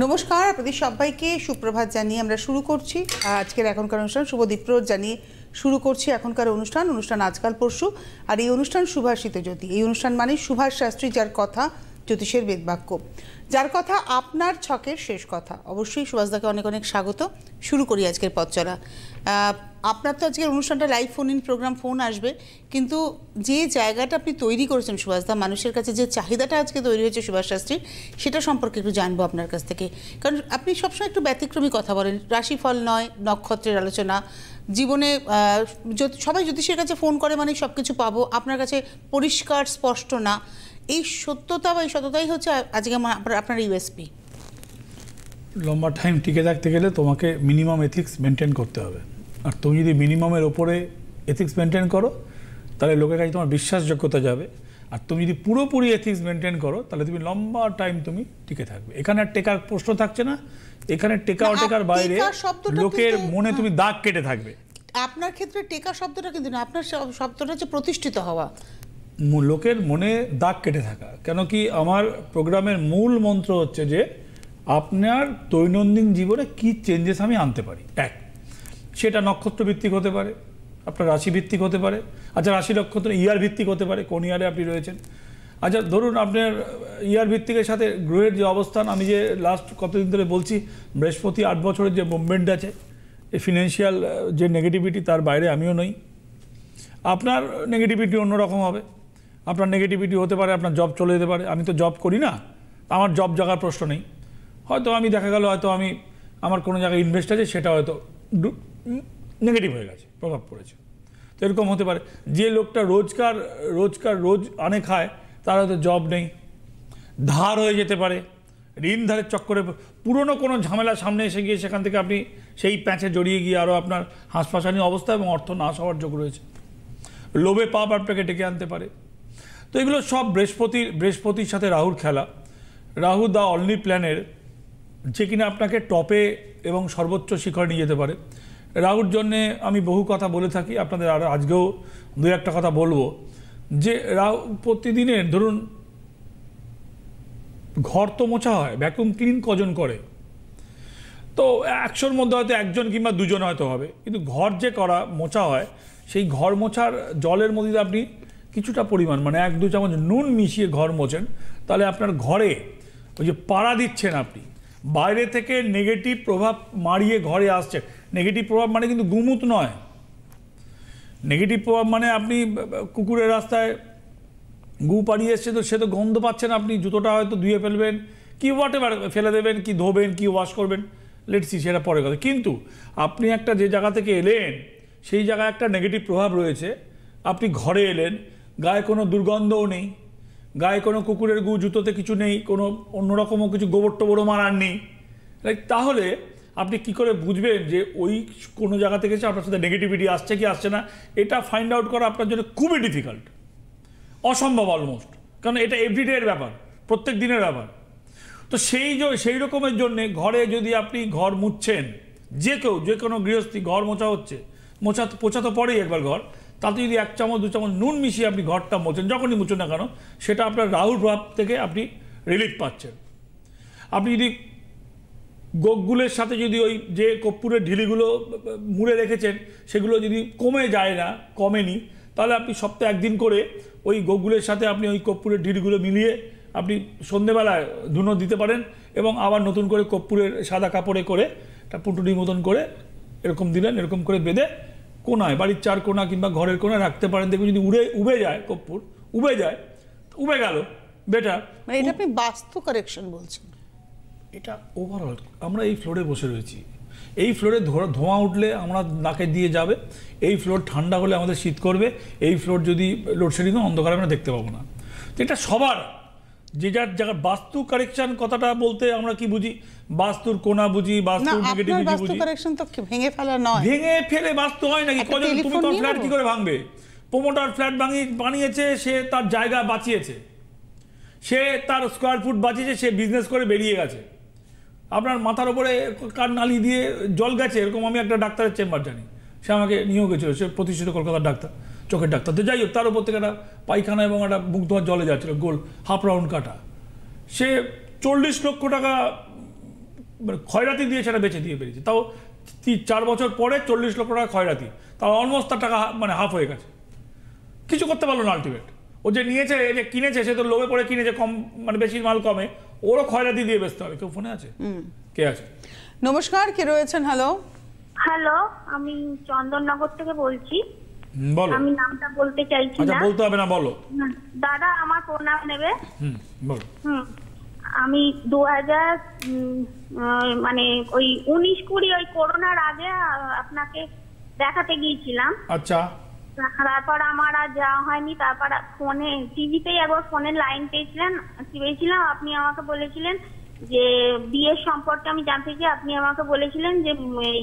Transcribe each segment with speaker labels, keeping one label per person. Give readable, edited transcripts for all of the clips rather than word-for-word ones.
Speaker 1: নমস্কার, আপনাদের সবাইকে সুপ্রভাত জানিয়ে আমরা শুরু করছি আজকের এখনকার অনুষ্ঠান। শুভ দ্বীপ্রহর জানিয়ে শুরু করছি এখনকার অনুষ্ঠান আজকাল পরশু। আর এই অনুষ্ঠান সুভাষিত জ্যোতি। এই অনুষ্ঠান মানে সুভাষ শাস্ত্রী, যার কথা জ্যোতিষের বেদবাক্য, যার কথা আপনার ছকের শেষ কথা। অবশ্যই সুভাষদাকে অনেক অনেক স্বাগত। শুরু করি আজকের পথ চলা। আপনার তো আজকের অনুষ্ঠানটা live phone in program, phone আসবে, কিন্তু যে জায়গাটা আপনি তৈরি করেছেন সুভাষদা, মানুষের কাছে যে চাহিদাটা আজকে তৈরি হয়েছে সুভাষ শাস্ত্রীর, সেটা সম্পর্কে একটু জানবো আপনার কাছ থেকে। কারণ আপনি সবসময় একটু ব্যতিক্রমী কথা বলেন, রাশিফল নয়, নক্ষত্রের আলোচনা। জীবনে সবাই জ্যোতিষের কাছে ফোন করে মানে সব কিছু পাবো, আপনার কাছে পরিষ্কার স্পষ্ট না। এই সত্যতা বা এই সততাই হচ্ছে আজকে আপনার ইউএসপি।
Speaker 2: লম্বা টাইম টিকে থাকতে গেলে তোমাকে মিনিমাম এথিক্স মেনটেন করতে হবে। আর তুমি যদি মিনিমামের ওপরে এথিক্স মেনটেন করো তাহলে লোকের কাছে তোমার বিশ্বাসযোগ্যতা যাবে। আর তুমি যদি পুরোপুরি এথিক্স মেনটেন করো তাহলে তুমি লম্বা টাইম তুমি টিকে থাকবে। এখানে আর টেকার প্রশ্ন থাকছে না, এখানে টেকা ও টেকার বাইরে লোকের মনে তুমি দাগ কেটে থাকবে।
Speaker 1: আপনার ক্ষেত্রে টেকা শব্দটা কিন্তু না, আপনার শব্দটা হচ্ছে প্রতিষ্ঠিত হওয়া,
Speaker 2: লোকের মনে দাগ কেটে থাকা। কেন কি আমার প্রোগ্রামের মূল মন্ত্র হচ্ছে যে আপনার দৈনন্দিন জীবনে কি চেঞ্জেস আমি আনতে পারি। এক, সেটা নক্ষত্র ভিত্তিক হতে পারে, আপনার রাশি ভিত্তিক হতে পারে। আচ্ছা, রাশি নক্ষত্র ইয়ার ভিত্তিক হতে পারে, কোন ইয়ারে আপনি রয়েছেন। আচ্ছা, ধরুন আপনার ইয়ার ভিত্তিকের সাথে গ্রহের যে অবস্থান, আমি যে লাস্ট কতদিন ধরে বলছি, বৃহস্পতি 8 বছরের যে মুভমেন্ট আছে, এই ফিনান্সিয়াল যে নেগেটিভিটি, তার বাইরে আমিও নই। আপনার নেগেটিভিটি অন্যরকম হবে। আপনার নেগেটিভিটি হতে পারে আপনার জব চলে যেতে পারে। আমি তো জব করি না, আমার জব জাগার প্রশ্ন নেই। হয়তো আমি দেখা গেল হয়তো আমার কোনো জায়গায় ইনভেস্ট আছে, সেটা হয়তো নেগেটিভ হয়ে গেছে, প্রভাব পড়েছে। তো এরকম হতে পারে। যে লোকটা রোজ আনে খায়, তার হয়তো জব নেই, ধার হয়ে যেতে পারে, ঋণ ধারের চক্করে পুরনো কোনো ঝামেলা সামনে এসে গিয়ে সেখান থেকে আপনি সেই প্যাঁচে জড়িয়ে গিয়ে আরও আপনার হাঁসফাঁসানি অবস্থা এবং অর্থ নাশ হওয়ার যোগ রয়েছে। লোভে পাপ আপনাকে ডেকে আনতে পারে। তো এগুলো সব বৃহস্পতির সাথে রাহুর খেলা। রাহু দ্য অনলি প্ল্যানের যে কিনা আপনাকে টপে এবং সর্বোচ্চ শিখরে নিয়ে যেতে পারে। রাহুর জন্যে আমি বহু কথা বলে থাকি, আপনাদের আর আজকেও দু একটা কথা বলবো। যে রাহু প্রতিদিনের ধরুন ঘর তো মোছা হয়, ভ্যাকুম ক্লিন কজন করে? তো 100-র মধ্যে হয়তো একজন কিংবা দুজন হয়তো হবে। কিন্তু ঘর যে মোছা হয়, সেই ঘর মোছার জলের মধ্যে আপনি কিছুটা পরিমাণ মানে 1-2 চামচ নুন মিশিয়ে ঘর মোছেন, তাহলে আপনার ঘরে ওই যে পাড়া দিচ্ছেন, আপনি বাইরে থেকে নেগেটিভ প্রভাব মারিয়ে ঘরে আসছেন। নেগেটিভ প্রভাব মানে কিন্তু গুমুত নয়। নেগেটিভ প্রভাব মানে আপনি কুকুরের রাস্তায় গু পাড়িয়ে এসছে, তো সে তো গন্ধ পাচ্ছেন, আপনি জুতোটা হয়তো ধুয়ে ফেলবেন, কি হোয়াটএভার ফেলে দেবেন, কি ধোবেন, কি ওয়াশ করবেন, লেটস সি, সেটা পরে কথা। কিন্তু আপনি একটা যে জায়গা থেকে এলেন, সেই জায়গায় একটা নেগেটিভ প্রভাব রয়েছে। আপনি ঘরে এলেন, গায়ে কোনো দুর্গন্ধও নেই, গায়ে কোনো কুকুরের গু, জুতোতে কিছু নেই, কোনো অন্যরকমও কিছু গোবর টোবরও মারার নেই। তাহলে আপনি কি করে বুঝবেন যে ওই কোনো জায়গা থেকে আপনার সাথে নেগেটিভিটি আসছে কি আসছে না? এটা ফাইন্ড আউট করা আপনার জন্য খুবই ডিফিকাল্ট, অসম্ভব অলমোস্ট। কারণ এটা এভরিডের ব্যাপার, প্রত্যেক দিনের ব্যাপার। তো সেই রকমের জন্যে ঘরে যদি আপনি ঘর মুছছেন, যে কোনো গৃহস্থী ঘর মোছা হচ্ছে, পোছা তো পরেই একবার ঘর, তাতে যদি 1 চামচ 2 চামচ নুন মিশিয়ে আপনি ঘরটা মোছেন, যখনই মুছুন না কেন, সেটা আপনার রাহুর প্রভাব থেকে আপনি রিলিফ পাচ্ছেন। আপনি যদি গোগুলের সাথে যদি ওই যে কর্পূরের ঢিলিগুলো মুড়ে রেখেছেন, সেগুলো যদি কমেনি, তাহলে আপনি সপ্তাহে 1 দিন করে ওই গোগুলের সাথে আপনি ওই কর্পূরের ঢিলিগুলো মিলিয়ে আপনি সন্ধেবেলায় ধুনো দিতে পারেন, এবং আবার নতুন করে কর্পূরের সাদা কাপড়ে করে একটা পুটুনি মতন করে এরকম দিলেন, এরকম করে বেঁধে কোনায়, বাড়ির 4 কোনা কিংবা ঘরের কোনায় রাখতে পারেন। দেখবেন যদি উবে যায়, কর্পূর উবে গেল, বেটার।
Speaker 1: মানে এটা আপনি বাস্তু কারেকশন বলছেন?
Speaker 2: এটা ওভারঅল আমরা এই ফ্লোরে বসে রয়েছি, এই ফ্লোরে ধোঁয়া উঠলে আমরা নাকে দিয়ে যাবে, এই ফ্লোর ঠান্ডা হলে আমাদের শীত করবে, এই ফ্লোর যদি লোডশেডিং অন্ধকারে আমরা দেখতে পাবো না। তো এটা সবার যে যার জায়গায় বাস্তু কারেকশন কথাটা বলতে আমরা কি বুঝি? বাস্তুর কোনা বুঝি, বাস্তুর নেগেটিভিটি বুঝি।
Speaker 1: বাস্তু কারেকশন তো ভেঙে ফেলা নয়।
Speaker 2: ভেঙে ফেলে বাস্তু হয় নাকি? তুমি তো ফ্ল্যাট কি করে ভাঙবে? প্রমোটার ফ্ল্যাট বানিয়েছে, সে তার জায়গা বাঁচিয়েছে, সে তার স্কোয়ার ফুট বাঁচিয়েছে, সে বিজনেস করে বেরিয়ে গেছে। আপনার মাথার উপরে কার নালি দিয়ে জল গেছে, এরকম আমি একটা ডাক্তারের চেম্বার জানি, সে আমাকে নিয়েও গেছিলো, সে প্রতিষ্ঠিত কলকাতার ডাক্তার, চোখের ডাক্তার। তো যাই হোক, তার উপর থেকে একটা পায়খানা এবং একটা মুখ ধোয়ার জলে যাচ্ছিল, গোল হাফ রাউন্ড কাটা। সে 40 লক্ষ টাকা মানে খয়রাতি দিয়ে সেটা বেচে দিয়ে বেরিয়েছে, তাও 4 বছর পরে 40 লক্ষ টাকা খয়রাতি, তাও অলমোস্ট তার টাকা মানে হাফ হয়ে গেছে, কিছু করতে পারলো না আলটিমেট। ও যে নিয়েছে, যে কিনেছে, সে তো লোভে পড়ে কিনেছে, কম মানে বেশি মাল কমে, ওরও খয়রাতি দিয়ে বেচতে হবে। কেউ ফোনে আছে? কে আছে?
Speaker 1: নমস্কার, কে রয়েছেন? হ্যালো
Speaker 3: হ্যালো, আমি চন্দননগর থেকে বলছি।
Speaker 2: বলো।
Speaker 3: আমি নামটা বলতে চাইছি
Speaker 2: আচ্ছা,
Speaker 3: না।
Speaker 2: বলতে হবে না, বলো।
Speaker 3: দাদা, আমার প্রণাম নেবে।
Speaker 2: বলো।
Speaker 3: আমি 2000 মানে ওই 19-20 ওই করোনার আগে আপনাকে দেখাতে গিয়েছিলাম।
Speaker 2: আচ্ছা।
Speaker 3: তারপর আমার আর যাওয়া হয়নি। তারপর ফোনে টিভিতেই একবার ফোনের লাইন পেয়েছিলাম। আপনি আমাকে বলেছিলেন যে বিয়ের সম্পর্কে আমি জানতে চাই। আপনি আমাকে বলেছিলেন যে এই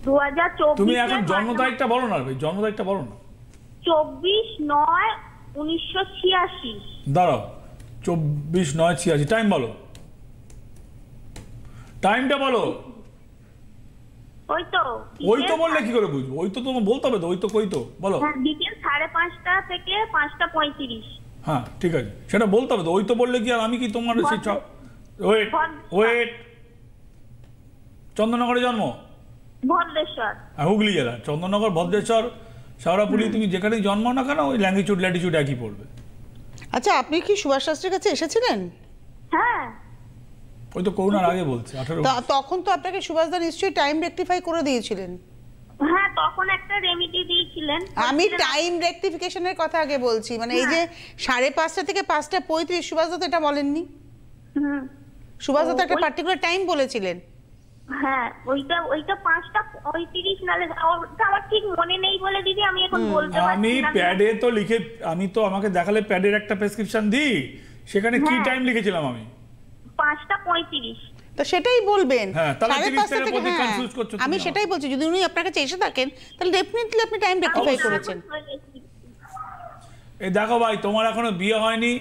Speaker 3: 2024।
Speaker 2: তুমি এখন জন্ম তারিখটা বলো না ভাই, জন্ম তারিখটা বলো না।
Speaker 3: 24/9/1986।
Speaker 2: দাঁড়াও, 24/9/86। টাইম বলো, টাইমটা বলো।
Speaker 3: ওই তো
Speaker 2: বললে কি করে বুঝবো? ওই তো তোমার বলতে হবে তো, ওই তো কই তো বলো।
Speaker 3: বিকেল 5:30 থেকে 5:35।
Speaker 2: হ্যাঁ ঠিক আছে, সেটা বলতে হবে তো। ওই তো বললে কি আর আমি কি তোমার সেই ওয়েট চন্দননগরে জন্ম?
Speaker 3: ভদ্রেশ্বর।
Speaker 2: হুগলি জেলা, চন্দননগর, ভদ্রেশ্বর, শাওরাপুলি, তুমি যেখানেই জন্ম না কেন ওই ল্যাঙ্গিটিউড ল্যাটিটিউড একই পড়বে।
Speaker 1: আচ্ছা, আপনি কি সুভাষ শাস্ত্রীর কাছে এসেছিলেন?
Speaker 3: হ্যাঁ,
Speaker 2: ওই তো করোনার আগে বলছে, 18।
Speaker 1: তখন তো আপনাকে সুভাষদা নিশ্চয়ই টাইম রেকটিফাই করে দিয়েছিলেন।
Speaker 3: হ্যাঁ, তখন একটা রেমিডি দিয়েছিলেন।
Speaker 1: আমি টাইম রেকটিফিকেশনের কথা আগে বলছি, মানে এই যে 5:30 থেকে 5:35, সুভাষদা তো এটা বলেননি। সুভাষদা তো একটা পার্টিকুলার টাইম বলেছিলেন।
Speaker 3: হ্যাঁ, ওইটা 5:35 নালে, ওটা আমার ঠিক মনে নেই বলে দিদি আমি এখন বলতে পারছি না।
Speaker 2: আমি প্যাডে তো লিখে, আমি তো আমাকে দেখালে প্যাডের একটা প্রেসক্রিপশন দিই, সেখানে কি টাইম লিখেছিলাম আমি?
Speaker 3: 5:35।
Speaker 1: তো সেটাই বলবেন।
Speaker 2: হ্যাঁ, তাহলে
Speaker 1: 5:30 থেকে,
Speaker 2: প্রতি কনফিউজ করছো তুমি।
Speaker 1: আমি সেটাই বলছি, যদি উনি আপনার কাছে এসে থাকেন তাহলে ডেফিনেটলি আপনি টাইম রেকটিফাই করেছেন।
Speaker 2: এই দেখো ভাই, তোমার এখনো বিয়ে হয়নি,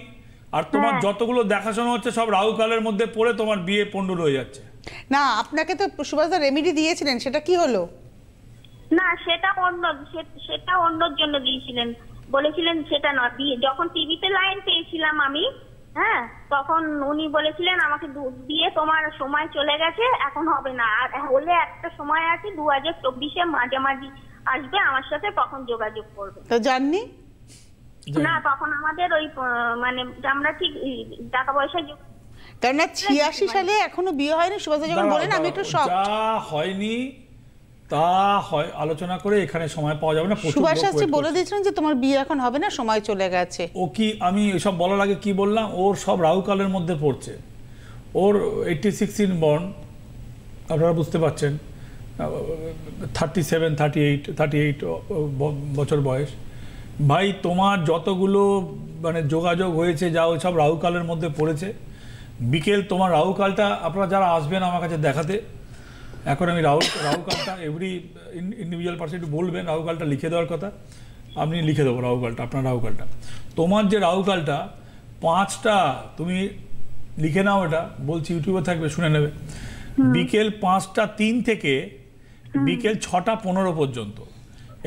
Speaker 2: আর তোমার যতগুলো দেখাশোনা হচ্ছে সব রাহুকালের মধ্যে পড়ে তোমার বিয়ে পন্ডুল হয়ে যাচ্ছে।
Speaker 1: না, আপনাকে তো সুভাষদা রেমেডি দিয়েছিলেন, সেটা কি হলো?
Speaker 3: না, সেটা অন্যর জন্য দিয়েছিলেন, বলেছিলেন সেটা না। যখন টিভিতে লাইন পেয়েছিলাম আমি, হ্যাঁ, তখন উনি বলেছিলেন আমাকে দিয়ে তোমার সময় চলে গেছে, এখন হবে না, আর হলে একটা সময় আছে 2024-এর মাঝামাঝি আসবে আমার সাথে, তখন যোগাযোগ করবে।
Speaker 1: তো জাননি
Speaker 3: না, তখন আমাদের ওই মানে আমরা ঠিক টাকা পয়সা,
Speaker 1: কারণ 86 সালে এখনো বিয়ে হয়নি। সুভাষদা যখন বলেন আমি একটু শক।
Speaker 2: যা হয়নি তা হয় আলোচনা করে, এখানে সময় পাওয়া যাবে না।
Speaker 1: সুভাষ শাস্ত্রী বলে দিয়েছিলেন যে তোমার বিয়ে এখন হবে না, সময় চলে গেছে।
Speaker 2: ও কি, আমি এসব বলার আগে কি বললাম? ওর সব রাহুকালের মধ্যে পড়ছে। ওর 86 বর্ন, আপনারা বুঝতে পারছেন, 37, 38 বছর বয়স। ভাই, তোমার যতগুলো মানে যোগাযোগ হয়েছে, যা ওই সব রাহুকালের মধ্যে পড়েছে। বিকেল তোমার রাহুকালটা, আপনারা যারা আসবেন আমার কাছে দেখাতে, এখন আমি রাহুকালটা এভরি ইন্ডিভিজুয়াল পার্সন একটু বলবেন রাহুকালটা লিখে দেওয়ার কথা, আমি লিখে দেবো রাহুকালটা, আপনার রাহুকালটা। তোমার যে রাহুকালটা 5টা, তুমি লিখে নাও, এটা বলছি, ইউটিউবে থাকবে, শুনে নেবে। বিকেল 5:03 থেকে বিকেল 6:15 পর্যন্ত,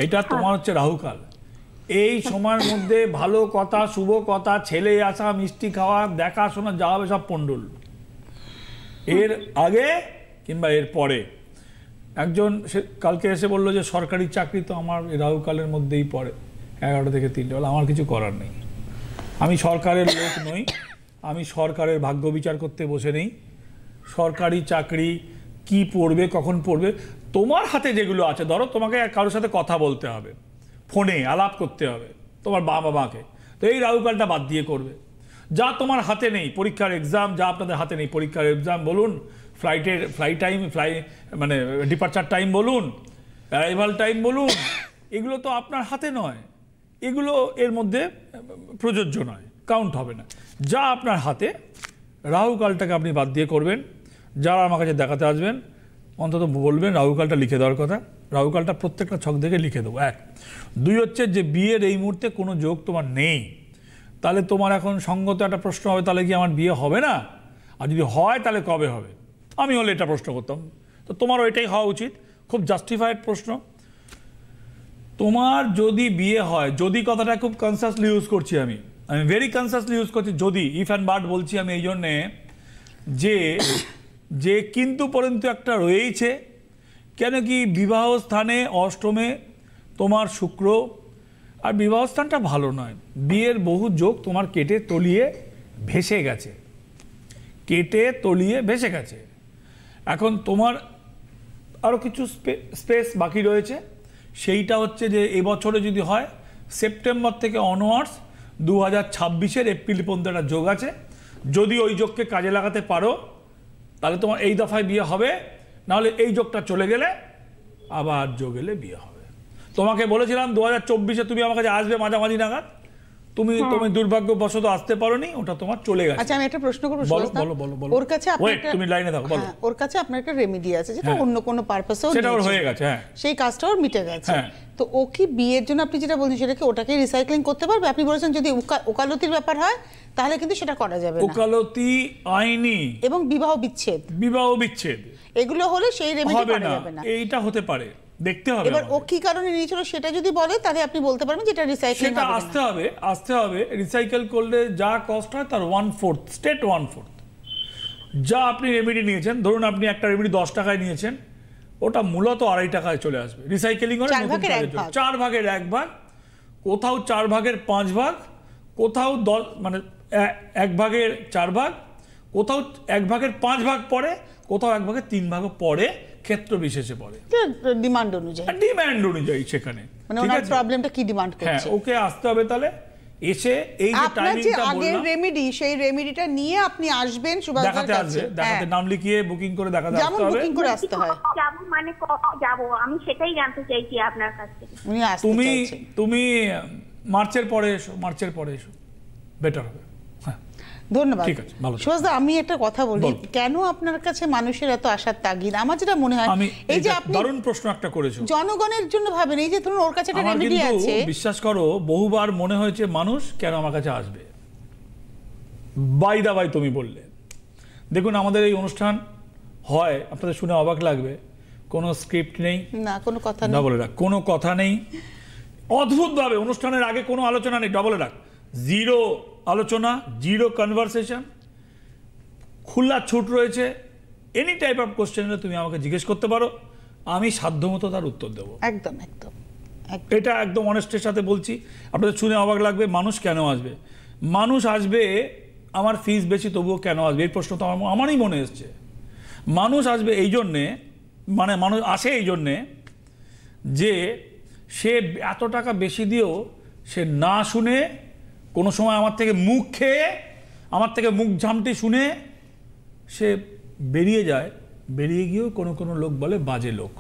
Speaker 2: এটা তোমার হচ্ছে রাহুকাল। এই সময়ের মধ্যে ভালো কথা, শুভ কথা, ছেলে আসা, মিষ্টি খাওয়া, দেখাশোনা যা হবে সব পন্ডুল। এর আগে কিংবা এর পরে একজন কালকে এসে বললো যে সরকারি চাকরি তো আমার রাহুকালের মধ্যেই পড়ে, 11টা থেকে 3টে। বলে আমার কিছু করার নেই, আমি সরকারের লোক নই, আমি সরকারের ভাগ্য বিচার করতে বসে নেই। সরকারি চাকরি কি পড়বে, কখন পড়বে, তোমার হাতে যেগুলো আছে, ধরো তোমাকে কারোর সাথে কথা বলতে হবে, ফোনে আলাপ করতে হবে তোমার বাবা মাকে, তো এই রাহুকালটা বাদ দিয়ে করবে। যা তোমার হাতে নেই, পরীক্ষার এক্সাম, যা আপনাদের হাতে নেই, পরীক্ষার এক্সাম বলুন, মানে ডিপার্চার টাইম বলুন, অ্যারাইভাল টাইম বলুন, এগুলো তো আপনার হাতে নয়, এগুলো এর মধ্যে প্রযোজ্য নয়, কাউন্ট হবে না। যা আপনার হাতে, রাহুকালটাকে আপনি বাদ দিয়ে করবেন। যারা আমার কাছে দেখাতে আসবেন অন্তত বলবেন রাহুকালটা লিখে দেওয়ার কথা। রাহুকালটা প্রত্যেকটা ছক দেখে লিখে দেবো। 1, 2 হচ্ছে যে বিয়ের এই মুহূর্তে কোনো যোগ তোমার নেই, তাহলে তোমার এখন সঙ্গত একটা প্রশ্ন হবে, তাহলে কি আমার বিয়ে হবে না? আর যদি হয় তাহলে কবে হবে? আমি হলে এটা প্রশ্ন করতাম, তো তোমারও এটাই হওয়া উচিত। খুব জাস্টিফাইড প্রশ্ন। তোমার যদি বিয়ে হয়, যদি কথাটা খুব কনসাসলি ইউজ করছি, আমি ভেরি কনসাসলি ইউজ করছি, যদি, ইফ অ্যান্ড বাট বলছি আমি এই জন্যে যে যে কিন্তু পর্যন্ত একটা রয়েছে, কেন কি বিবাহ স্থানে অষ্টমে তোমার শুক্র, আর বিবাহ স্থানটা ভালো নয়, বিয়ের বহু যোগ তোমার কেটে তলিয়ে ভেসে গেছে, কেটে তলিয়ে ভেসে গেছে। এখন তোমার আরও কিছু স্পেস বাকি রয়েছে, সেইটা হচ্ছে যে এবছরে যদি হয় সেপ্টেম্বর থেকে অনওয়ার্ডস 2026-এর এপ্রিল পর্যন্ত একটা যোগ আছে। যদি ওই যোগকে কাজে লাগাতে পারো তাহলে তোমার এই দফায় বিয়ে হবে, নাহলে এই যোগটা চলে গেলে আবার যোগ এলে বিয়ে হবে। তোমাকে বলেছিলাম 2024-এ তুমি আমার কাছে আসবে মাঝামাঝি নাগাদ, তুমি দুর্ভাগ্যবশত আসতে পারোনি, ওটা তোমার চলে গেছে।
Speaker 1: আচ্ছা আমি একটা প্রশ্ন করব,
Speaker 2: বলো।
Speaker 1: ওর কাছে আপনার
Speaker 2: তুমি লাইনে থাকো, বলো।
Speaker 1: ওর কাছে আপনার একটা রেমেডি আছে যেটা অন্য কোনো পারপাসেও
Speaker 2: সেটা ওর হয়ে গেছে, হ্যাঁ,
Speaker 1: সেই কাজটা ওর মিটে গেছে।
Speaker 2: হ্যাঁ।
Speaker 1: তো ও কি বিয়ের জন্য আপনি যেটা বলছেন সেটা কি ওটাকে রিসাইক্লিং করতে পারবে? আপনি বলেছেন যদি ওকালতির ব্যাপার হয় তাহলে কিন্তু সেটা করা যাবে না।
Speaker 2: ওকালতি, আইনি
Speaker 1: এবং বিবাহ বিচ্ছেদ
Speaker 2: এগুলো
Speaker 1: হলে সেই রেমেডি করা যাবে না।
Speaker 2: এইটা হতে পারে, দেখতে হবে।
Speaker 1: এবার ও কি কারণে নিয়েছিল সেটা যদি বলে তাহলে আপনি বলতে পারবেন যেটা রিসাইক্লিং
Speaker 2: সেটা আসতে হবে। রিসাইকেল করলে যা কস্ট হয় তার 1/4 স্টেট 1/4 যা আপনি রেমেডি নিয়েছেন। ধরুন আপনি একটা রেমেডি 10 টাকায় নিয়েছেন, ওটা মূলত 2.5 টাকায় চলে আসবে। রিসাইকেলিং হলে 4 ভাগের 1 ভাগ, কোথাও 4 ভাগের 5 ভাগ, কোথাও 10 মানে 1 ভাগের 4 ভাগ, কোথাও 1 ভাগের 5 ভাগ পড়ে, কোথাও 1 ভাগের 3 ভাগ পড়ে, ক্ষেত্র বিশেষে পড়ে,
Speaker 1: ডিমান্ড
Speaker 2: অনুযায়ী সেখানে।
Speaker 1: মানে ওনার প্রবলেমটা কি ডিমান্ড করছে,
Speaker 2: হ্যাঁ, ওকে আসতে হবে। তাহলে এসে এই যে টাইমিংটা বললাম, আগের
Speaker 1: রেমেডি, সেই রেমেডিটা নিয়ে আপনি আসবেন সুভাষদার কাছে,
Speaker 2: দেখাতে নাম লিখিয়ে বুকিং করে দেখাতে আসতে হবে।
Speaker 1: যেমন বুকিং করে আসতে হয়।
Speaker 3: যাব মানে কত যাব, আমি সেটাই জানতে চাইছি আপনার কাছে।
Speaker 1: উনি আসতে চাইছেন।
Speaker 2: তুমি মার্চের পরে এসো, বেটার হবে।
Speaker 1: ধন্যবাদ। সুভাষদা, আমি একটা কথা বলি, কেন আপনার কাছে মানুষের এত আশার তাগিদ? আমার যেটা মনে হয়, এই যে আপনি
Speaker 2: দারুণ প্রশ্ন একটা করেছো,
Speaker 1: জনগণের জন্য ভাবেন। এই যে ধরুন ওর কাছে একটা রেমেডি আছে,
Speaker 2: বিশ্বাস করো বহুবার মনে হয়েছে মানুষ কেন আমার কাছে আসবে। বাই তুমি বললে, দেখুন আমাদের এই অনুষ্ঠান হয়, আপনাদের শুনে অবাক লাগবে, কোনো স্ক্রিপ্ট নেই,
Speaker 1: না কোনো কথা নেই,
Speaker 2: ডবল রাখ, কোনো কথা নেই, অদ্ভুতভাবে অনুষ্ঠানের আগে কোনো আলোচনা নেই, ডবল রাখ, জিরো আলোচনা, জিরো কনভারসেশন, খোলা ছুট রয়েছে। এনি টাইপ অফ কোশ্চেন তুমি আমাকে জিজ্ঞেস করতে পারো, আমি সাধ্যমতো তার উত্তর দেবো।
Speaker 1: একদম
Speaker 2: এটা একদম অনেস্টের সাথে বলছি। আপনাদের শুনে অবাক লাগবে, মানুষ কেন আসবে? মানুষ আসবে, আমার ফিস বেশি তবুও কেন আসবে, এই প্রশ্ন তো আমারই মনে এসছে। মানুষ আসবে এই জন্যে, মানে মানুষ আসে এই জন্যে যে সে এত টাকা বেশি দিয়েও সে না শুনে, কোনো সময় আমার থেকে মুখ খেয়ে, আমার থেকে মুখ ঝামটি শুনে সে বেরিয়ে যায়। বেরিয়ে গিয়েও কোনো লোক বলে বাজে লোক,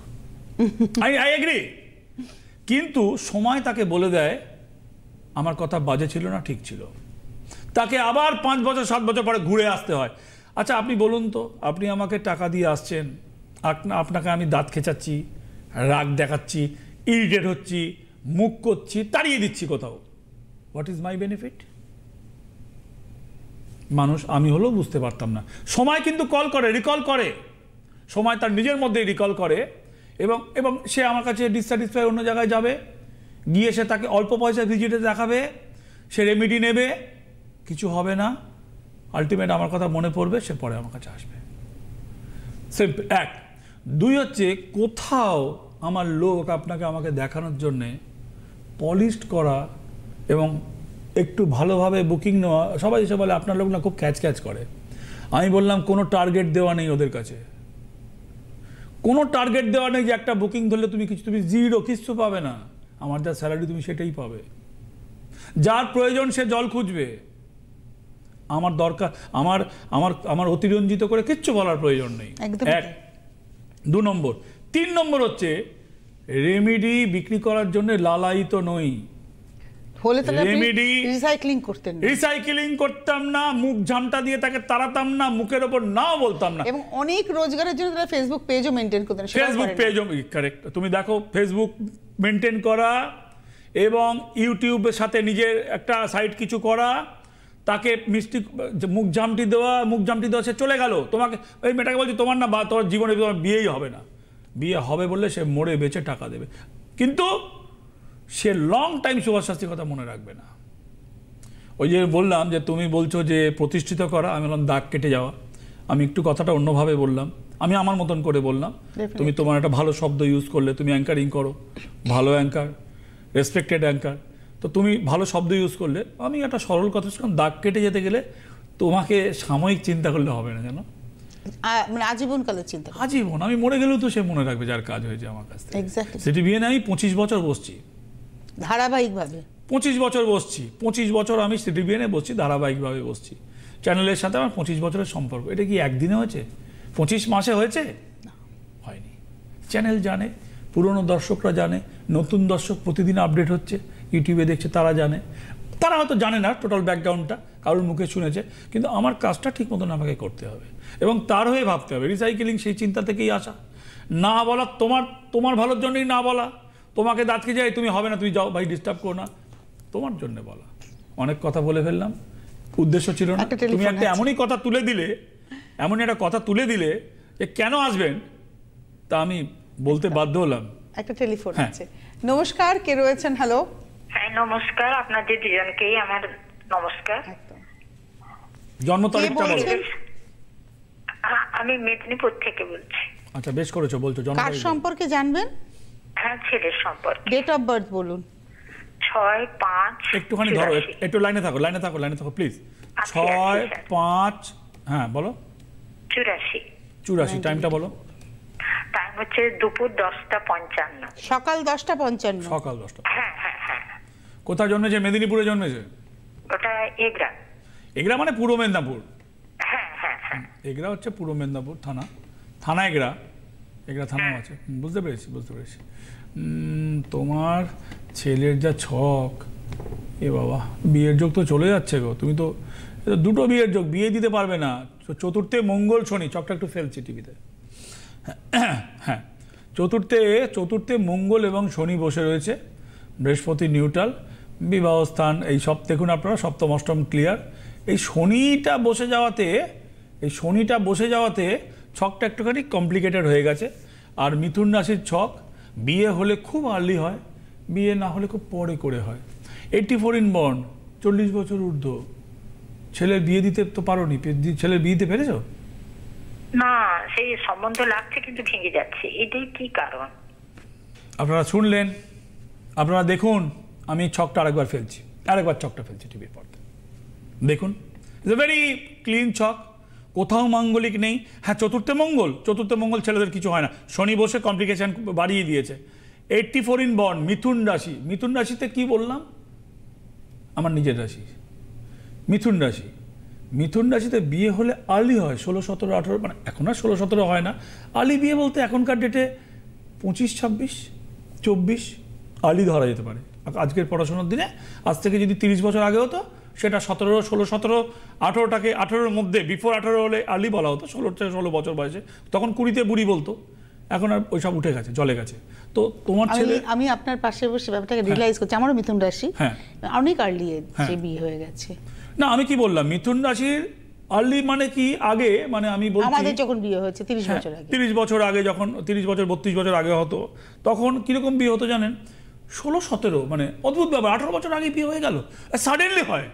Speaker 2: আই এগ্রি, কিন্তু সময় তাকে বলে দেয় আমার কথা বাজে ছিল না, ঠিক ছিল। তাকে আবার 5 বছর 7 বছর পরে ঘুরে আসতে হয়। আচ্ছা আপনি বলুন তো, আপনি আমাকে টাকা দিয়ে আসছেন, আপনাকে আমি দাঁত খেঁচাচ্ছি, রাগ দেখাচ্ছি, ইরিটেট হচ্ছি, মুখ করছি, তাড়িয়ে দিচ্ছি কোথাও, হোয়াট ইজ মাই বেনিফিট? মানুষ আমি হলেও বুঝতে পারতাম না। সময় কিন্তু রিকল করে, সময় তার নিজের মধ্যেই রিকল করে, এবং সে আমার কাছে ডিসস্যাটিসফাই অন্য জায়গায় যাবে, গিয়ে সে তাকে অল্প পয়সা ভিজিটে দেখাবে, সে রেমেডি নেবে, কিছু হবে না, আলটিমেট আমার কথা মনে পড়বে, সে পরে আমার কাছে আসবে। সিম্পল 1। 2 হচ্ছে, কোথাও আমার লোক আমাকে দেখানোর জন্যে পলিশড করা এবং একটু ভালোভাবে বুকিং নেওয়া, সবাই এসে বলে আপনার লোক না খুব ক্যাচ করে। আমি বললাম কোনো টার্গেট দেওয়া নেই ওদের কাছে, কোনো টার্গেট দেওয়া নেই যে একটা বুকিং ধরলে তুমি জিরো, কিছু পাবে না। আমার যা স্যালারি তুমি সেটাই পাবে। যার প্রয়োজন সে জল খুঁজবে, আমার দরকার, আমার অতিরঞ্জিত করে কিচ্ছু বলার প্রয়োজন নেই। 1। 2 নম্বর। 3 নম্বর হচ্ছে, রেমেডি বিক্রি করার জন্য লালায়িত নই। রিসাইক্লিং করতাম না, মুখ ঝামটা দিয়ে তাকে তাড়াতাম না, মুখের ওপর নাও বলতাম না।
Speaker 1: এবং অনেক রোজগারের জন্য তারা ফেসবুক পেজও মেইনটেইন করতেন।
Speaker 2: ফেসবুক পেজও কারেক্ট, তুমি দেখো ফেসবুক মেইনটেইন করা এবং ইউটিউবের সাথে নিজের একটা সাইট কিছু করা, তাকে মিষ্টি মুখ ঝামটি দেওয়া সে চলে গেল। তোমাকে ওই মেয়েটাকে বলছি তোমার না বা তোমার জীবনে তোমার বিয়েই হবে না, বিয়ে হবে বললে সে মরে বেঁচে টাকা দেবে, কিন্তু সে লং টাইম সুভাষ শাস্ত্রীর কথা মনে রাখবে না। ওই যে বললাম যে তুমি বলছো যে প্রতিষ্ঠিত করা, আমি বললাম দাগ কেটে যাওয়া। আমি একটু কথাটা অন্যভাবে বললাম, আমি আমার মতন করে বললাম, তুমি তোমার একটা ভালো শব্দ ইউজ করলে, তুমি অ্যাঙ্কারিং করো, ভালো অ্যাঙ্কার, রেসপেক্টেড অ্যাঙ্কার, তো তুমি ভালো শব্দ ইউজ করলে, আমি একটা সরল কথা শুনলাম, দাগ কেটে যেতে গেলে তোমাকে সাময়িক চিন্তা করলে হবে না, জানো,
Speaker 1: মানে আজীবনকালের চিন্তা।
Speaker 2: আজীবন, আমি মরে গেলেও তো সে মনে রাখবে যার কাজ হয়েছে আমার কাছ থেকে।
Speaker 1: এক্স্যাক্টলি।
Speaker 2: সিটিভিএনে আমি 25 বছর বসছি,
Speaker 1: ধারাবাহিকভাবে
Speaker 2: 25 বছর বসছি, 25 বছর আমি সিটিভিএনে বসছি, ধারাবাহিকভাবে বসছি। চ্যানেলের সাথে আমার 25 বছরের সম্পর্ক। এটা কি একদিনে হয়েছে? 25 মাসে হয়েছে? হয়নি। চ্যানেল জানে, পুরনো দর্শকরা জানে, নতুন দর্শক প্রতিদিন আপডেট হচ্ছে, ইউটিউবে দেখছে, তারা জানে। তারা হয়তো জানে না টোটাল ব্যাকগ্রাউন্ডটা, কারোর মুখে শুনেছে, কিন্তু আমার কাজটা ঠিক মতন আমাকে করতে হবে এবং তার হয়ে ভাবতে হবে। রিসাইকেলিং সেই চিন্তা থেকেই আসা। না বলা, তোমার ভালোর জন্যই না বলা। তোমাকে দাঁতকে যাই, তুমি হবে না, তুমি যাও ভাই, ডিস্টার্ব করো না, তোমার জন্য বলা। অনেক কথা বলে ফেললাম, উদ্দেশ্য ছিল না। তুমি একটা এমনই কথা তুলে দিলে, এমনই একটা কথা তুলে দিলে যে কেন আসবেন, তা আমি বলতে বাধ্য হলাম।
Speaker 1: একটা টেলিফোন আছে। নমস্কার, কে রয়েছেন? হ্যালো।
Speaker 4: হ্যাঁ নমস্কার, আপনাদের দুজনকেই আমার নমস্কার।
Speaker 2: জন্ম তারিখটা বলো।
Speaker 4: আমি মেদিনীপুর থেকে বলছি।
Speaker 2: আচ্ছা, বেশ করেছো, বলছো জন্ম
Speaker 1: কার সম্পর্কে জানবেন?
Speaker 4: হ্যাঁ, ছেলের সম্পর্কে।
Speaker 1: ডেট অফ বার্থ বলুন।
Speaker 4: 6-5।
Speaker 2: একটুখানি ধরো, একটু লাইনে থাকো প্লিজ। 6-5, হ্যাঁ বলো।
Speaker 4: 84।
Speaker 2: টাইমটা বলো।
Speaker 4: টাইম হচ্ছে দুপুর 10:55।
Speaker 1: সকাল 10:55।
Speaker 2: সকাল 10টা।
Speaker 4: হ্যাঁ হ্যাঁ হ্যাঁ।
Speaker 2: কোথায় জন্মেছে? মেদিনীপুরে জন্মেছে?
Speaker 4: ওটা এগরা।
Speaker 2: এগরা মানে পূর্ব মেদিনীপুর?
Speaker 4: হ্যাঁ হ্যাঁ হ্যাঁ।
Speaker 2: এগরা হচ্ছে পূর্ব মেদিনীপুর থানা এগরা থানাও আছে। বুঝতে পেরেছি। তোমার ছেলের যা ছক, এ বাবা, বিয়ের যোগ তো চলে যাচ্ছে গো। তুমি তো দুটো বিয়ের যোগ, বিয়ে দিতে পারবে না। চতুর্থে মঙ্গল শনি, চকটা একটু ফেলছি টিভিতে। হ্যাঁ, চতুর্থে মঙ্গল এবং শনি বসে রয়েছে, বৃহস্পতি নিউট্রাল, বিবাহ স্থান এই সব দেখুন আপনারা, সপ্তম অষ্টম ক্লিয়ার। এই শনিটা বসে যাওয়াতে ছকটা একটুখানি কমপ্লিকেটেড হয়ে গেছে। আর মিথুন রাশির ছক, বিয়ে হলে খুব আর্লি হয়, বিয়ে না হলে খুব পরে করে হয়। 84 ইন বর্ন, 40 বছর ঊর্ধ্ব। ছেলের বিয়ে দিতে তো পারোনি, ছেলের বিয়ে দিতে পেরেছো?
Speaker 4: না, সেই সম্বন্ধ লাগছে কিন্তু ভেঙে যাচ্ছে, এটাই কি কারণ?
Speaker 2: আপনারা শুনলেন, আপনারা দেখুন, আমি ছকটা আরেকবার ছকটা ফেলছি টিভির পর্দায় দেখুন। ইটস এ ভেরি ক্লিন ছক, কোথাও মাঙ্গলিক নেই। হ্যাঁ, চতুর্থে মঙ্গল ছেলেদের কিছু হয় না, শনি বসে কমপ্লিকেশন বাড়িয়ে দিয়েছে। 84 ইন বর্ন, মিথুন রাশিতে কি বললাম? আমার নিজের রাশি মিথুন রাশিতে বিয়ে হলে আর্লি হয়, 16, 17, 18, মানে এখন আর 16, 17 হয় না। আর্লি বিয়ে বলতে এখনকার ডেটে 25, 26, 24 আর্লি ধরা যেতে পারে। আজকের পড়াশোনার দিনে, আজ থেকে যদি 30 বছর আগে হতো, সেটা 17, 16, 17, 18টাকে 18-এর মধ্যে, বিফোর 18 হলে আর্লি বলা হতো, 16 বছর বয়সে। তখন 20-তে বুড়ি বলতো, এখন আর ওইসব উঠে গেছে, চলে গেছে। তো তোমার ছেলে,
Speaker 1: আমি আপনার পাশে বসে ব্যাপারটাকে রিয়েলাইজ করছি, আমারও মিথুন রাশি, অনেক আর্লি যে বিয়ে হয়ে গেছে।
Speaker 2: না, আমি কি বললাম, মিথুন রাশির আর্লি মানে কি আগে, মানে আমি বলছি
Speaker 1: আমাদের যখন বিয়ে হয়েছে 30 বছর আগে,
Speaker 2: 30 বছর আগে, যখন 30 বছর 32 বছর আগে হতো, তখন কিরকম বিয়ে হতো জানেন? 16, 17, মানে অদ্ভুত ব্যাপার, 18 বছর আগে বিয়ে হয়ে গেল, সাডেনলি হয়।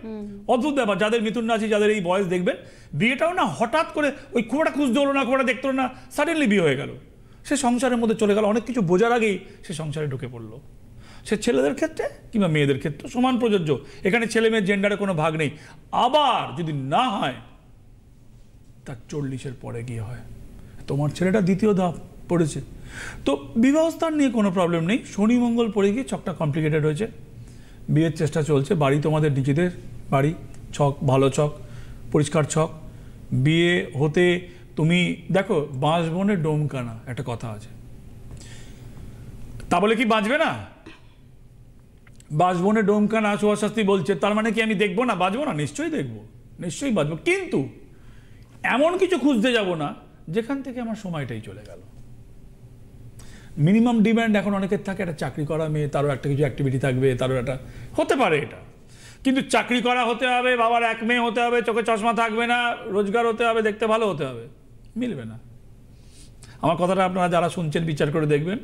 Speaker 2: অদ্ভুত ব্যাপার। যাদের মিথুন রাশি, যাদের এই বয়স, দেখবেন বিয়েটাও না হঠাৎ করে, ওই খুব একটা খুঁজতে হলো না, খুব একটা দেখতে হলো না, সাডেনলি বিয়ে হয়ে গেল, সে সংসারের মধ্যে চলে গেল, অনেক কিছু বোঝার আগেই সে সংসারে ঢুকে পড়লো। সে ছেলেদের ক্ষেত্রে কিংবা মেয়েদের ক্ষেত্রে সমান প্রযোজ্য, এখানে ছেলে মেয়ের জেন্ডারে কোনো ভাগ নেই। আবার যদি না হয়, তার 40-এর পরে গিয়ে হয়। তোমার ছেলেটা দ্বিতীয় ধাপ পড়েছে, তো বিবাহস্থান নিয়ে কোনো প্রবলেম নেই। শনি মঙ্গল পড়ে গিয়ে ছকটা কমপ্লিকেটেড হয়েছে, বিয়ের চেষ্টা চলছে। বাড়ি তোমাদের নিজেদের বাড়ি, ছক ভালো, ছক পরিষ্কার ছক। বিয়ে হতে তুমি দেখো, বাঁশবনে ডোমকানা একটা কথা আছে, তা বলে কি বাঁচবে না? বাঁশবনে ডোমকানা সুভাষ শাস্ত্রী বলছে, তার মানে কি আমি দেখবো না, বাঁচবো না? নিশ্চয়ই দেখবো, নিশ্চয়ই বাঁচবো, কিন্তু এমন কিছু খুঁজতে যাব না যেখান থেকে আমার সময়টাই চলে গেল। মিনিমাম ডিম্যান্ড এখন অনেকের থাকে, একটা চাকরি করা মেয়ে, তারও একটা কিছু অ্যাক্টিভিটি থাকবে, তারও একটা হতে পারে এটা, কিন্তু চাকরি করা হতে হবে, বাবার এক মেয়ে হতে হবে, চোখে চশমা থাকবে না, রোজগার হতে হবে, দেখতে ভালো হতে হবে, মিলবে না। আমার কথাটা আপনারা যারা শুনছেন বিচার করে দেখবেন।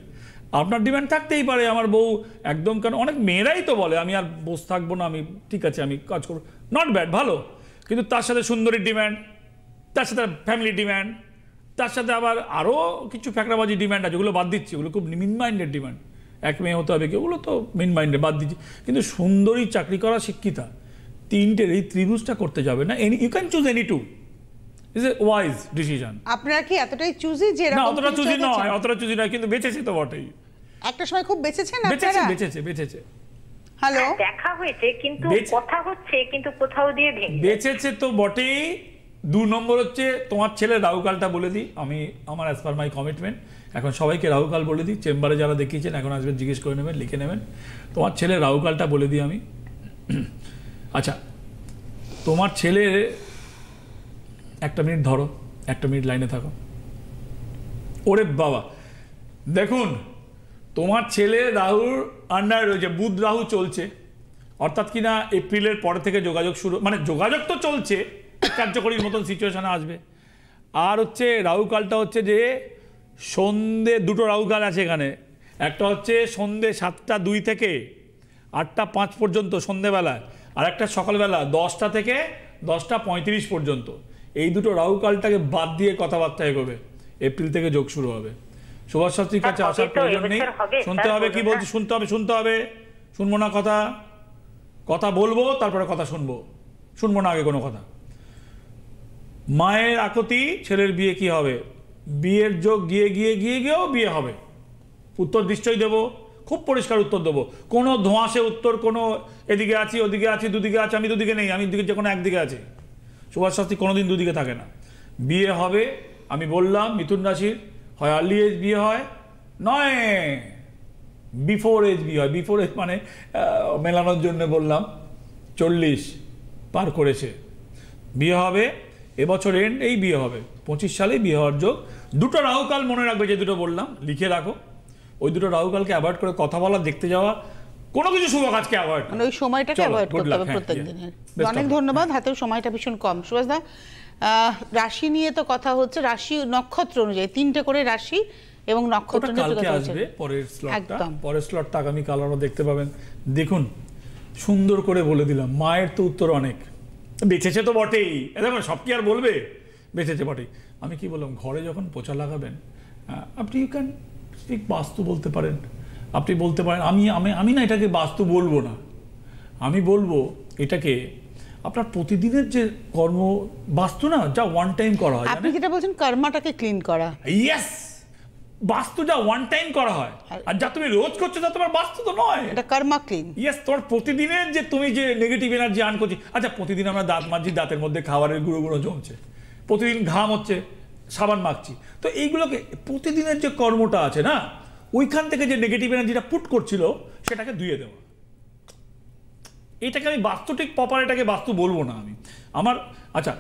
Speaker 2: আপনার ডিম্যান্ড থাকতেই পারে, আমার বউ একদম, কারণ অনেক মেয়েরাই তো বলে আমি আর বসে থাকবো না, আমি ঠিক আছে আমি কাজ করবো, নট ব্যাড, ভালো, কিন্তু তার সাথে সুন্দরীর ডিম্যান্ড, তার সাথে ফ্যামিলি ডিম্যান্ড, তার সাথে আবার আরও কিছু ফ্যাকড়াবাজি ডিম্যান্ড আছে, ওগুলো বাদ দিচ্ছি, ওগুলো খুব মিন মাইন্ডেড ডিম্যান্ড, এক মেয়ে হতে হবে কি, ওগুলো তো মিন মাইন্ডেড বাদ দিচ্ছি। কিন্তু সুন্দরী, চাকরি করা, শিক্ষিতা, তিনটের এই ত্রিভুজটা করতে যাবে না। You can choose any two, is a wise decision.
Speaker 1: আপনারা কি এতটাই চুজি যে
Speaker 2: না, অতটা চুজি নয়, অতটা চুজি নয়, কিন্তু বেঁচেছে তো বটেই।
Speaker 1: একটা সময় খুব বেঁচেছেন
Speaker 2: বেঁচেছে,
Speaker 1: আপনারা?
Speaker 2: বেঁচেছে, বেঁচেছে।
Speaker 1: হ্যালো,
Speaker 4: দেখা হয়েছে কিন্তু কথা হচ্ছে কিন্তু কোথাও দিয়ে ভেঙে
Speaker 2: বেঁচেছে তো বটেই। 2 নম্বর হচ্ছে তোমার ছেলে রাহুকালটা বলে দিই আমি, আমার অ্যাজ পার মাই কমিটমেন্ট এখন সবাইকে রাহুকাল বলে দিই। চেম্বারে যারা দেখিয়েছেন এখন আসবেন, জিজ্ঞেস করে নেবেন, লিখে নেবেন। তোমার ছেলে রাহুকালটা বলে দিই আমি। আচ্ছা, তোমার ছেলে 1 মিনিট ধরো, 1 মিনিট লাইনে থাকো। ওরে বাবা, দেখুন তোমার ছেলে রাহুর আন্ডারে রয়েছে, বুধ রাহু চলছে, অর্থাৎ কিনা এপ্রিলের পরে থেকে যোগাযোগ শুরু, মানে যোগাযোগ তো চলছে, কার্যকরীর মতন সিচুয়েশনে আসবে। আর হচ্ছে রাহুকালটা হচ্ছে যে সন্ধে, 2টো রাহুকাল আছে এখানে। একটা হচ্ছে সন্ধে 7টা 2 থেকে 8টা 5 পর্যন্ত সন্ধেবেলায়, আর একটা সকালবেলা 10টা থেকে 10টা 35 পর্যন্ত। এই 2টো রাহুকালটাকে বাদ দিয়ে কথাবার্তা এগোবে, এপ্রিল থেকে যোগ শুরু হবে। সুভাষ শাস্ত্রীর কাছে আসার প্রয়োজন নেই, শুনতে হবে কি বলছি, শুনতে হবে। শুনবো না কথা, কথা বলবো তারপরে কথা শুনবো, শুনবো না আগে কোনো কথা। মায়ের আকতি, ছেলের বিয়ে কি হবে, বিয়ের যোগ গিয়েও বিয়ে হবে। উত্তর নিশ্চয়ই দেবো, খুব পরিষ্কার উত্তর দেবো, কোনো ধোঁয়াশে উত্তর, কোনো এদিকে আছি ওদিকে আছি, দুদিকে আছি, আমি দুদিকে নেই, আমি যে কোনো একদিকে আছি। সুভাষ শাস্ত্রী কোনোদিন দুদিকে থাকে না। বিয়ে হবে, আমি বললাম মিথুন রাশির হয় আর্লি এজ বিয়ে হয়, নয় বিফোর এজ বিয়ে হয়। বিফোর এজ মানে মেলানোর জন্য বললাম 40 পার করেছে, বিয়ে হবে এবছর এন্ড, এই বিয়ে হবে 25 সালেই বিয়ে হওয়ার যোগ। 2টো রাহুকাল মনে রাখবে, যে 2টো বললাম লিখে রাখো। ওই 2টো রাহুকালকে অ্যাভয়েড করে কথা বলা, দেখতে যাওয়া, কোনো কিছু শুভ কাজকে অ্যাভয়েড,
Speaker 1: মানে ওই সময়টাকে অ্যাভয়েড করতে হবে প্রত্যেক দিনের। অনেক ধন্যবাদ, হাতেও সময়টা ভীষণ কম। সুভাষদা, রাশি নিয়ে তো কথা হচ্ছে, রাশি নক্ষত্র অনুযায়ী 3টে করে রাশি এবং নক্ষত্র নিয়ে
Speaker 2: কালকে আসবে পরের স্লটটা, পরের স্লটটা আগামী কাল আমরা দেখতে পাবেন। দেখুন সুন্দর করে বলে দিলাম, মায়ের তো উত্তর অনেক, বেঁচেছে তো বটেই, দেখুন সব কি আর বলবে, বেঁচেছে বটেই। আমি কি বললাম, ঘরে যখন পোছা লাগাবেন আপনি ইউ ক্যান স্পিক বাস্তু বলতে পারেন, আপনি বলতে পারেন আমি না এটাকে বাস্তু বলবো না, আমি বলবো এটাকে আপনার প্রতিদিনের যে কর্ম, বাস্তু না যা ওয়ান টাইম করা হয়,
Speaker 1: আপনি যেটা বলছেন কর্মাটাকে ক্লিন করা,
Speaker 2: ইয়েস, বাস্তু যা ওয়ান টাইম করা হয়, আর যা তুমি রোজ করছো তা তোমার বাস্তু তো নয়,
Speaker 1: এটা কর্মা ক্লিন।
Speaker 2: ইয়েস, তোমার প্রতিদিনের যে তুমি যে নেগেটিভ এনার্জি আর্ন করছি। আচ্ছা, প্রতিদিন আমরা দাঁত মাজছি, দাঁতের মধ্যে খাবারের গুঁড়ো জমছে, প্রতিদিন ঘাম হচ্ছে, সাবান মাখছি, তো এইগুলোকে প্রতিদিনের যে কর্মটা আছে না, ওইখান থেকে যে নেগেটিভ এনার্জিটা পুট করছিল সেটাকে ধুয়ে দেওয়া। এটাকে আমি বাস্তু ঠিক প্রপার, এটাকে বাস্তু বলবো না আমি আমার। আচ্ছা,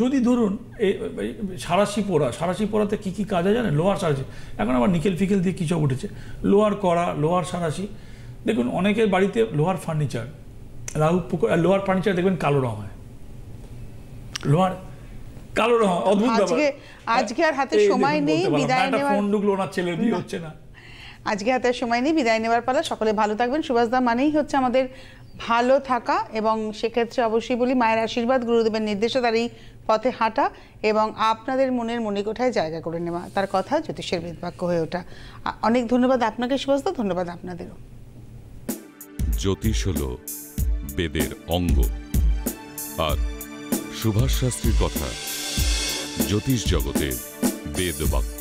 Speaker 2: যদি ধরুন সারাশি পোড়াতে কী কী কাজ হয় জানেন? লোহার সারাশি, এখন আবার নিকেল ফিকেল দিয়ে কিছু উঠেছে, লোহার করা, লোহার সারাশি। দেখুন অনেকের বাড়িতে লোহার ফার্নিচার, লোহার ফার্নিচার দেখবেন কালো রং হয়, লোহার কালো রং, অদ্ভুত ব্যাপার।
Speaker 1: আজকে আর হাতে সময় নেই বিদায় নেওয়ার,
Speaker 2: ফোনগুলো ওনার ছেলের বিয়ে হচ্ছে না,
Speaker 1: আজকে হাতে সময় নেই বিদায় নেওয়ার পালা। সকলে ভালো থাকবেন। সুভাষদা মানেই হচ্ছে আমাদের ভালো থাকা, এবং সেক্ষেত্রে অবশ্যই বলি মায়ের আশীর্বাদ, গুরুদেবের নির্দেশে তার এই পথে হাঁটা এবং আপনাদের মনের মণিকোঠায় জায়গা করে নেওয়া, তার কথা জ্যোতিষের বেদবাক্য হয়ে ওঠা। অনেক ধন্যবাদ আপনাকে সুভাষদা, ধন্যবাদ আপনাদেরও।
Speaker 5: জ্যোতিষ হলো বেদের অঙ্গ, আর সুভাষ শাস্ত্রীর কথা জ্যোতিষ জগতের বেদবাক্য।